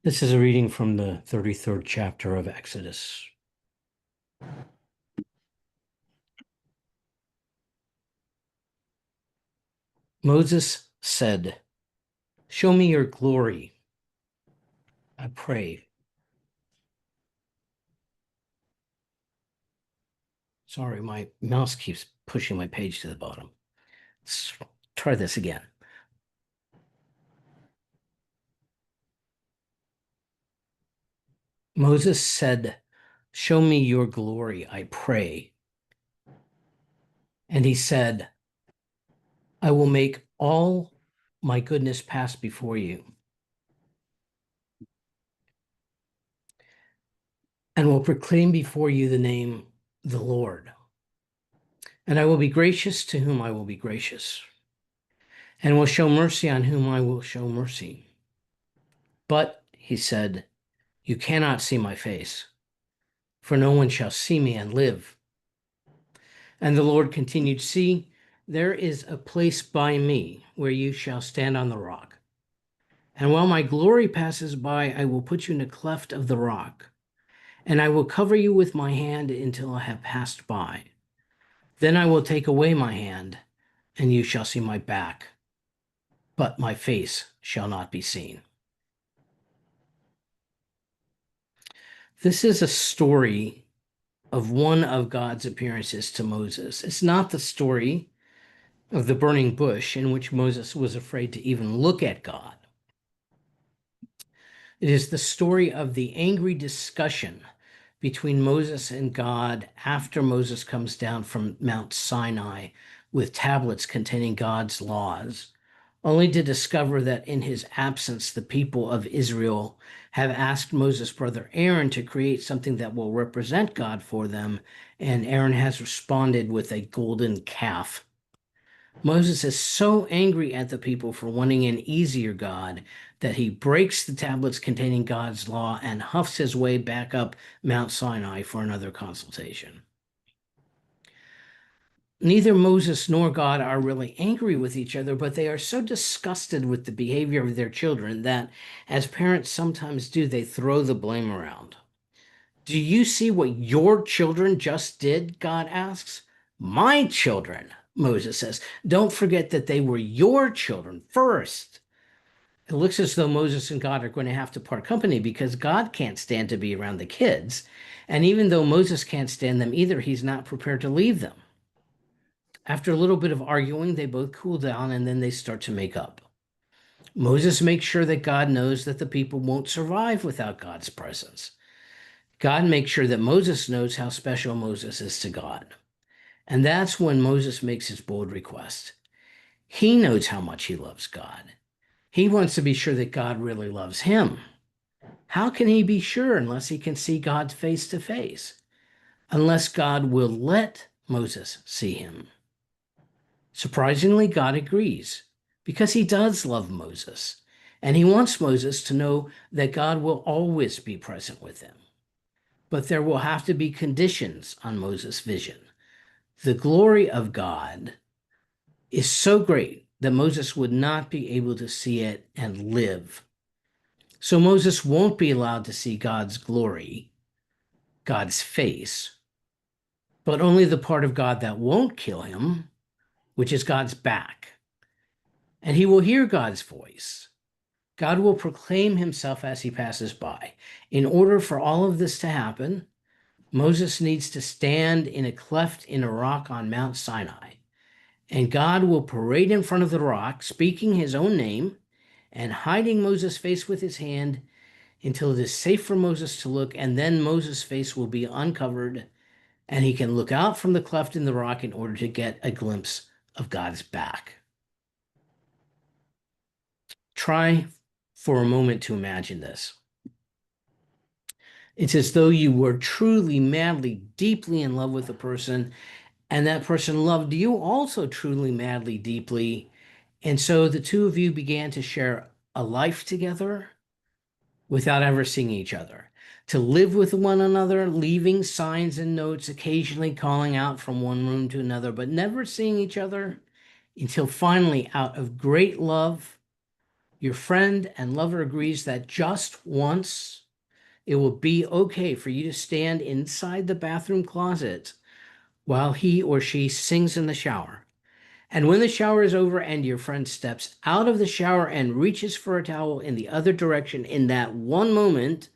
This is a reading from the 33rd chapter of Exodus. Moses said, "Show me your glory, I pray." Sorry, my mouse keeps pushing my page to the bottom. Let's try this again. Moses said, "Show me your glory, I pray." And he said, "I will make all my goodness pass before you, and will proclaim before you the name, the Lord. And I will be gracious to whom I will be gracious, and will show mercy on whom I will show mercy. But," he said, "you cannot see my face, for no one shall see me and live." And the Lord continued, "See, there is a place by me where you shall stand on the rock. And while my glory passes by, I will put you in a cleft of the rock, and I will cover you with my hand until I have passed by. Then I will take away my hand, and you shall see my back, but my face shall not be seen." This is a story of one of God's appearances to Moses. It's not the story of the burning bush in which Moses was afraid to even look at God. It is the story of the angry discussion between Moses and God after Moses comes down from Mount Sinai with tablets containing God's laws, only to discover that in his absence, the people of Israel have asked Moses' brother Aaron to create something that will represent God for them, and Aaron has responded with a golden calf. Moses is so angry at the people for wanting an easier God that he breaks the tablets containing God's law and huffs his way back up Mount Sinai for another consultation. Neither Moses nor God are really angry with each other, but they are so disgusted with the behavior of their children that, as parents sometimes do, they throw the blame around. "Do you see what your children just did?" God asks. "My children," Moses says. "Don't forget that they were your children first." It looks as though Moses and God are going to have to part company because God can't stand to be around the kids. And even though Moses can't stand them either, he's not prepared to leave them. After a little bit of arguing, they both cool down and then they start to make up. Moses makes sure that God knows that the people won't survive without God's presence. God makes sure that Moses knows how special Moses is to God. And that's when Moses makes his bold request. He knows how much he loves God. He wants to be sure that God really loves him. How can he be sure unless he can see God face to face? Unless God will let Moses see him. Surprisingly, God agrees because he does love Moses, and he wants Moses to know that God will always be present with him. But there will have to be conditions on Moses' vision. The glory of God is so great that Moses would not be able to see it and live. So Moses won't be allowed to see God's glory, God's face, but only the part of God that won't kill him, which is God's back. And he will hear God's voice. God will proclaim himself as he passes by. In order for all of this to happen, Moses needs to stand in a cleft in a rock on Mount Sinai. And God will parade in front of the rock, speaking his own name and hiding Moses' face with his hand until it is safe for Moses to look, and then Moses' face will be uncovered, and he can look out from the cleft in the rock in order to get a glimpse of God's back. Try for a moment to imagine this. It's as though you were truly, madly, deeply in love with a person, and that person loved you also truly, madly, deeply. And so the two of you began to share a life together without ever seeing each other, to live with one another, leaving signs and notes, occasionally calling out from one room to another, but never seeing each other until finally, out of great love, Your friend and lover agrees that just once it will be okay for you to stand inside the bathroom closet while he or she sings in the shower. And when the shower is over and your friend steps out of the shower and reaches for a towel in the other direction, in that one moment,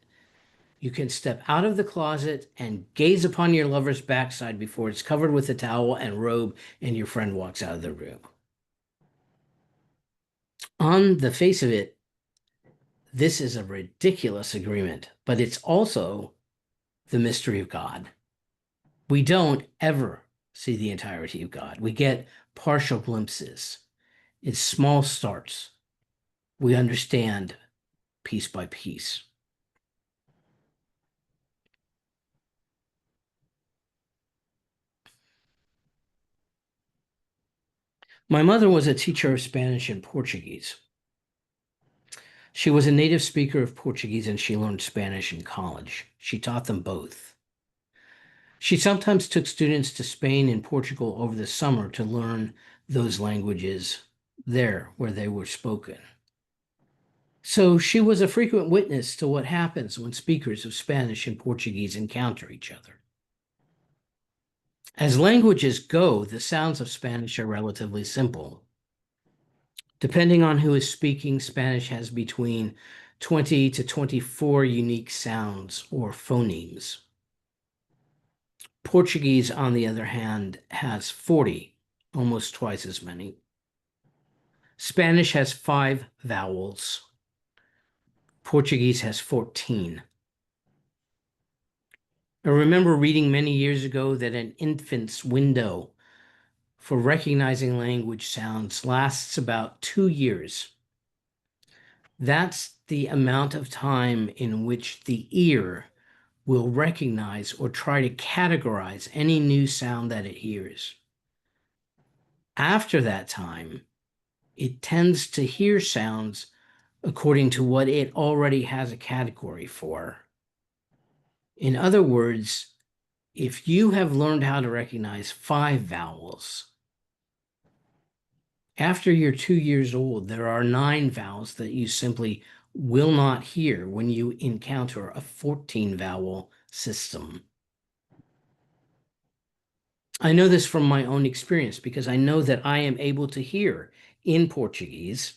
you can step out of the closet and gaze upon your lover's backside before it's covered with a towel and robe and your friend walks out of the room. On the face of it, this is a ridiculous agreement, but it's also the mystery of God. We don't ever see the entirety of God. We get partial glimpses. It's small starts. We understand piece by piece. My mother was a teacher of Spanish and Portuguese. She was a native speaker of Portuguese and she learned Spanish in college. She taught them both. She sometimes took students to Spain and Portugal over the summer to learn those languages there where they were spoken. So she was a frequent witness to what happens when speakers of Spanish and Portuguese encounter each other. As languages go, the sounds of Spanish are relatively simple. Depending on who is speaking, Spanish has between 20 to 24 unique sounds or phonemes. Portuguese, on the other hand, has 40, almost twice as many. Spanish has 5 vowels. Portuguese has 14. I remember reading many years ago that an infant's window for recognizing language sounds lasts about 2 years. That's the amount of time in which the ear will recognize or try to categorize any new sound that it hears. After that time, it tends to hear sounds according to what it already has a category for. In other words, if you have learned how to recognize 5 vowels, after you're 2 years old, there are 9 vowels that you simply will not hear when you encounter a 14 vowel system. I know this from my own experience because I know that I am able to hear in Portuguese,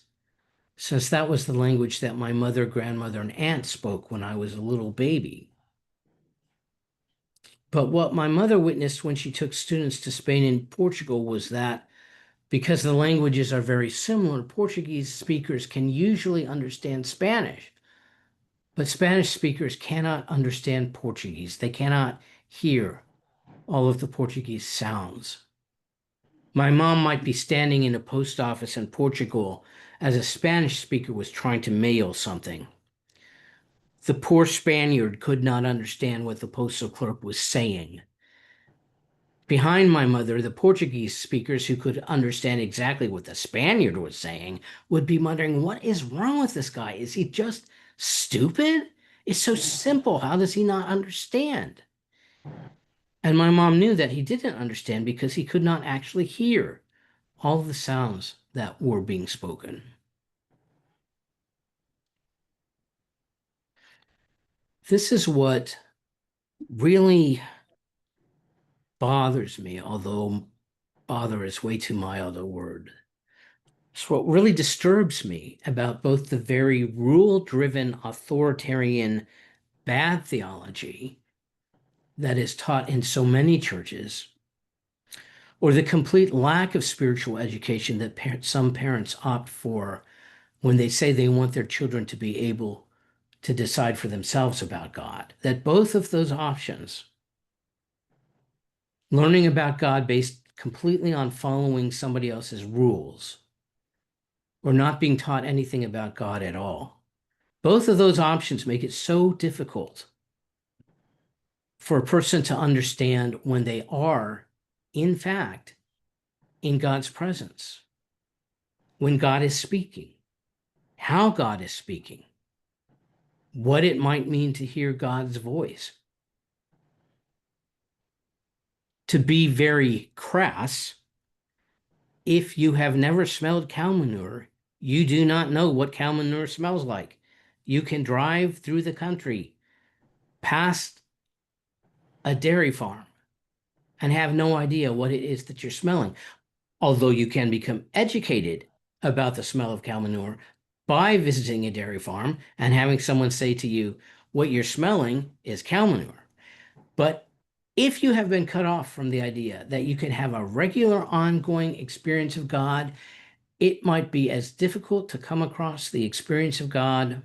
since that was the language that my mother, grandmother, and aunt spoke when I was a little baby. But what my mother witnessed when she took students to Spain and Portugal was that because the languages are very similar, Portuguese speakers can usually understand Spanish, but Spanish speakers cannot understand Portuguese. They cannot hear all of the Portuguese sounds. My mom might be standing in a post office in Portugal as a Spanish speaker was trying to mail something. The poor Spaniard could not understand what the postal clerk was saying. Behind my mother, the Portuguese speakers who could understand exactly what the Spaniard was saying would be muttering, "What is wrong with this guy? Is he just stupid? It's so simple. How does he not understand?" And my mom knew that he didn't understand because he could not actually hear all the sounds that were being spoken. This is what really bothers me, although bother is way too mild a word. It's what really disturbs me about both the very rule-driven, authoritarian, bad theology that is taught in so many churches, or the complete lack of spiritual education that some parents opt for when they say they want their children to be able to decide for themselves about God. That both of those options, learning about God based completely on following somebody else's rules, or not being taught anything about God at all. Both of those options make it so difficult for a person to understand when they are, in fact, in God's presence, when God is speaking, how God is speaking, what it might mean to hear God's voice. To be very crass, if you have never smelled cow manure, You do not know what cow manure smells like. You can drive through the country past a dairy farm and have no idea what it is that you're smelling. Although you can become educated about the smell of cow manure by visiting a dairy farm and having someone say to you, what you're smelling is cow manure. But if you have been cut off from the idea that you can have a regular ongoing experience of God, it might be as difficult to come across the experience of God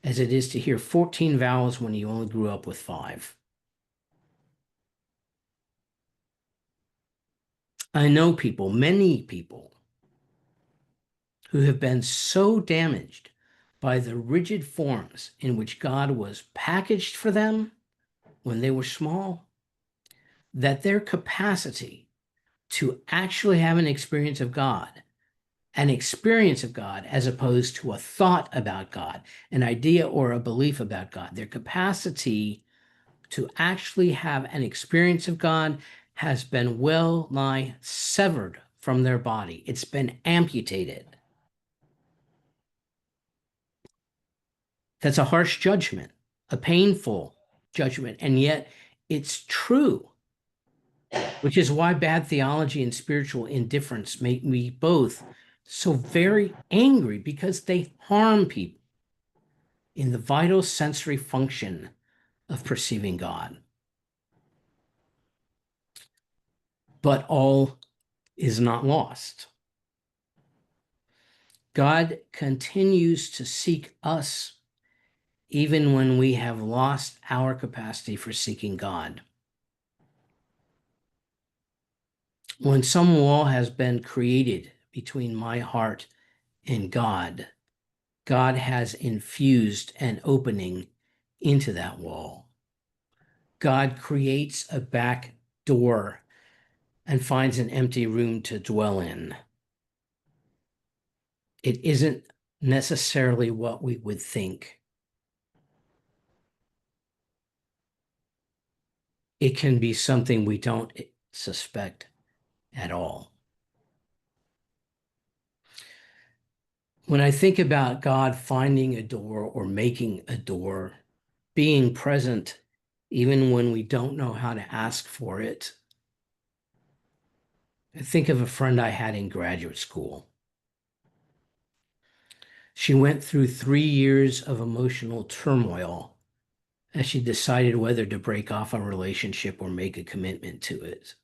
as it is to hear 14 vowels when you only grew up with 5. I know people, many people, who have been so damaged by the rigid forms in which God was packaged for them when they were small, that their capacity to actually have an experience of God, as opposed to a thought about God, an idea or a belief about God, their capacity to actually have an experience of God has been well nigh severed from their body. It's been amputated. That's a harsh judgment, a painful judgment, and yet it's true, which is why bad theology and spiritual indifference make me both so very angry, because they harm people in the vital sensory function of perceiving God. But all is not lost. God continues to seek us even when we have lost our capacity for seeking God. When some wall has been created between my heart and God, God has infused an opening into that wall. God creates a back door and finds an empty room to dwell in. It isn't necessarily what we would think. It can be something we don't suspect at all. When I think about God finding a door or making a door, being present even when we don't know how to ask for it, I think of a friend I had in graduate school. She went through 3 years of emotional turmoil as she decided whether to break off a relationship or make a commitment to it.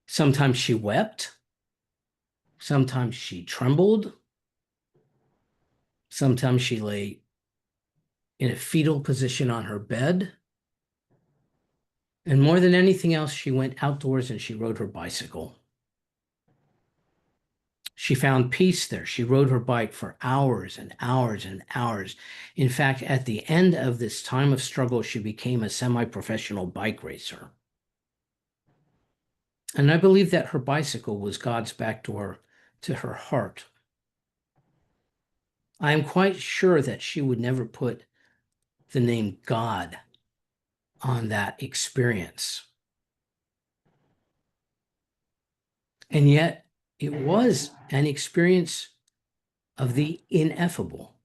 Sometimes she wept. Sometimes she trembled. Sometimes she lay in a fetal position on her bed. And more than anything else, she went outdoors and she rode her bicycle. She found peace there. She rode her bike for hours and hours and hours. In fact, at the end of this time of struggle, she became a semi-professional bike racer. And I believe that her bicycle was God's back door to her heart. I am quite sure that she would never put the name God on that experience. And yet, it was an experience of the ineffable,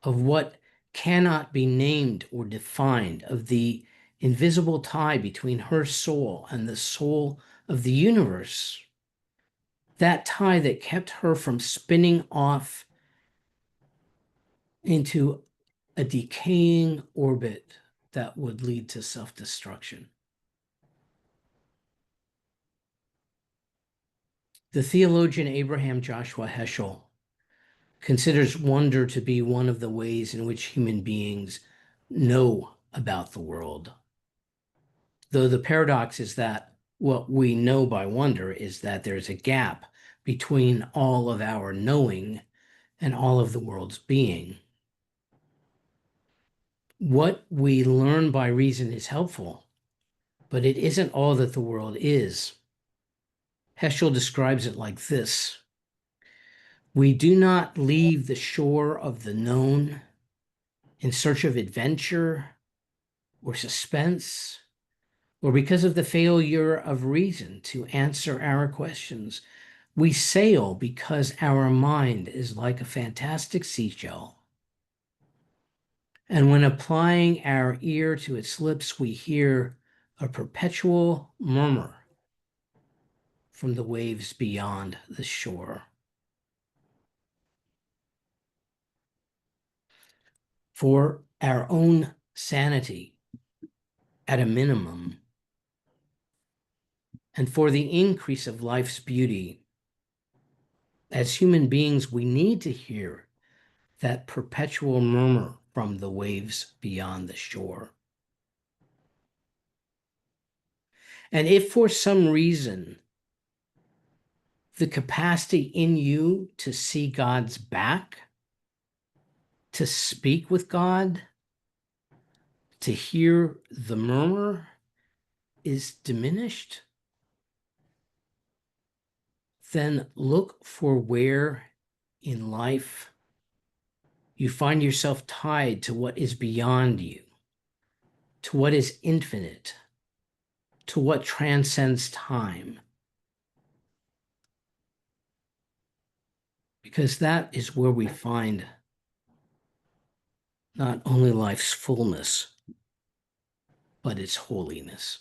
of what cannot be named or defined, of the invisible tie between her soul and the soul of the universe. That tie that kept her from spinning off into a decaying orbit that would lead to self-destruction. The theologian Abraham Joshua Heschel considers wonder to be one of the ways in which human beings know about the world. Though the paradox is that what we know by wonder is that there's a gap between all of our knowing and all of the world's being. What we learn by reason is helpful, but it isn't all that the world is. Heschel describes it like this: we do not leave the shore of the known in search of adventure or suspense or because of the failure of reason to answer our questions. We sail because our mind is like a fantastic seashell. And when applying our ear to its lips, we hear a perpetual murmur from the waves beyond the shore. For our own sanity, at a minimum, and for the increase of life's beauty, as human beings, we need to hear that perpetual murmur from the waves beyond the shore. And if for some reason the capacity in you to see God's back, to speak with God, to hear the murmur is diminished, then look for where in life you find yourself tied to what is beyond you, to what is infinite, to what transcends time. Because that is where we find not only life's fullness, but its holiness.